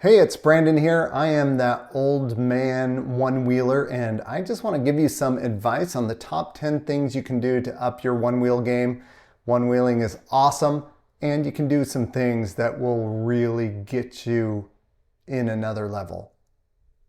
Hey, it's Brandon here. I am that old man one-wheeler, and I just want to give you some advice on the top 10 things you can do to up your one-wheel game. One-wheeling is awesome, and you can do some things that will really get you in another level.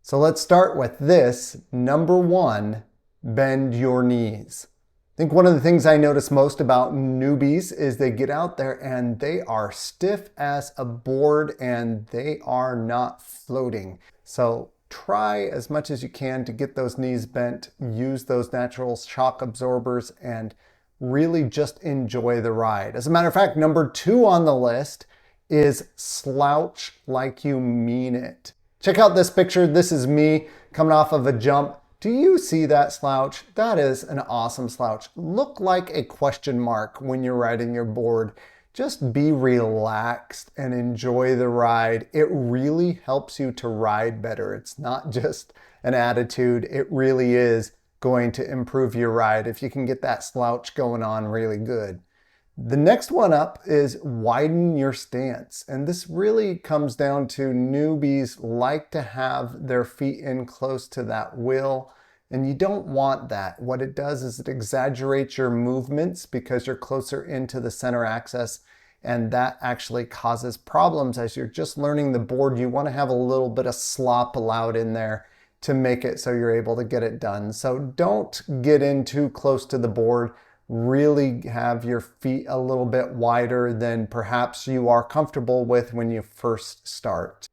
So let's start with this. Number one, bend your knees. I think one of the things I notice most about newbies is they get out there and they are stiff as a board and they are not floating. So try as much as you can to get those knees bent, use those natural shock absorbers, and really just enjoy the ride. As a matter of fact, number two on the list is slouch like you mean it. Check out this picture. This is me coming off of a jump. Do you see that slouch? That is an awesome slouch. Look like a question mark when you're riding your board. Just be relaxed and enjoy the ride. It really helps you to ride better. It's not just an attitude. It really is going to improve your ride if you can get that slouch going on really good. The next one up is widen your stance. And this really comes down to newbies like to have their feet in close to that wheel. And you don't want that. What it does is it exaggerates your movements because you're closer into the center axis. And that actually causes problems as you're just learning the board. You want to have a little bit of slop allowed in there to make it so you're able to get it done. So don't get in too close to the board. Really have your feet a little bit wider than perhaps you are comfortable with when you first start.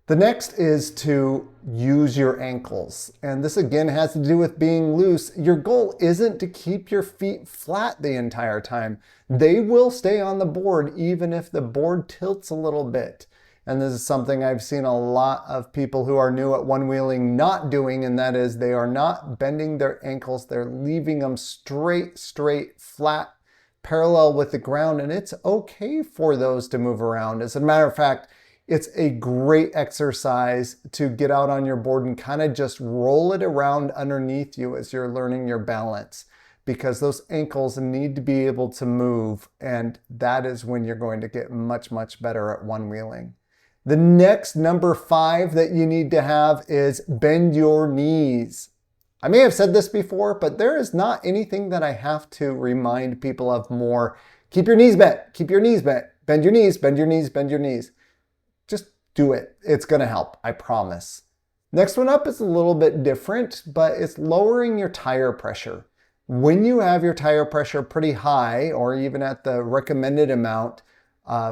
The next is to use your ankles. And this again has to do with being loose. Your goal isn't to keep your feet flat the entire time. They will stay on the board even if the board tilts a little bit. And this is something I've seen a lot of people who are new at one-wheeling not doing, and that is they are not bending their ankles. They're leaving them straight, flat, parallel with the ground, and it's okay for those to move around. As a matter of fact, it's a great exercise to get out on your board and kind of just roll it around underneath you as you're learning your balance, because those ankles need to be able to move, and that is when you're going to get much better at one-wheeling. The next number 5 that you need to have is bend your knees. I may have said this before, but there is not anything that I have to remind people of more. Keep your knees bent. Keep your knees bent. Bend your knees, bend your knees, bend your knees. Just do it. It's going to help, I promise. Next one up is a little bit different, but it's lowering your tire pressure. When you have your tire pressure pretty high, or even at the recommended amount,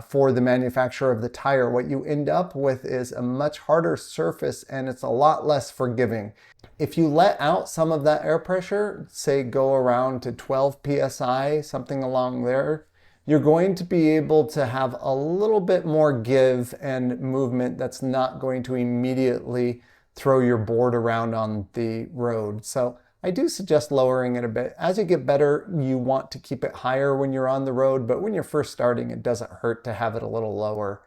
for the manufacturer of the tire, what you end up with is a much harder surface and it's a lot less forgiving. If you let out some of that air pressure, say go around to 12 psi, something along there, you're going to be able to have a little bit more give and movement that's not going to immediately throw your board around on the road. So I do suggest lowering it a bit. As you get better, you want to keep it higher when you're on the road, but when you're first starting, it doesn't hurt to have it a little lower.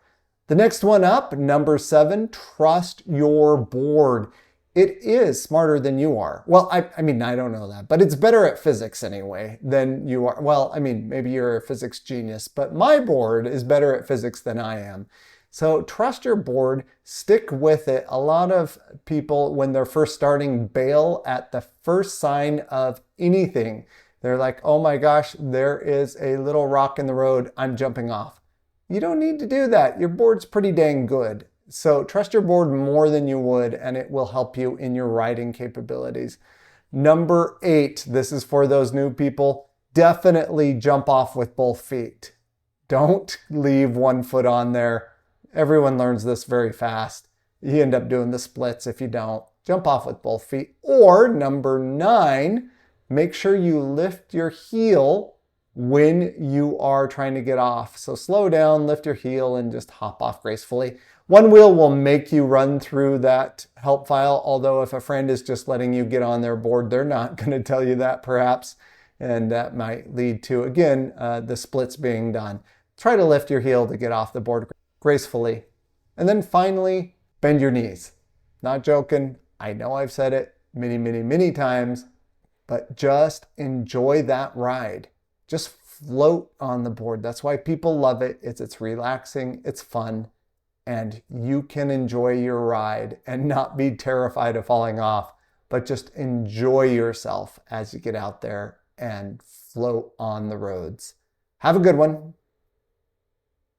The next one up, number 7, trust your board. It is smarter than you are. Well, I mean, I don't know that, but it's better at physics anyway than you are. Well, I mean, maybe you're a physics genius, but my board is better at physics than I am. So trust your board, stick with it. A lot of people, when they're first starting, bail at the first sign of anything. They're like, oh my gosh, there is a little rock in the road, I'm jumping off. You don't need to do that. Your board's pretty dang good. So trust your board more than you would, and it will help you in your riding capabilities. Number 8, this is for those new people, definitely jump off with both feet. Don't leave one foot on there. Everyone learns this very fast. You end up doing the splits if you don't. Jump off with both feet. Or number 9, make sure you lift your heel when you are trying to get off. So slow down, lift your heel, and just hop off gracefully. One wheel will make you run through that help file, although if a friend is just letting you get on their board, they're not going to tell you that perhaps, and that might lead to, again, the splits being done. Try to lift your heel to get off the board gracefully. And then finally, bend your knees. Not joking. I know I've said it many times, but just enjoy that ride. Just float on the board. That's why people love it. It's relaxing. It's fun. and you can enjoy your ride and not be terrified of falling off, but just enjoy yourself as you get out there and float on the roads. Have a good one.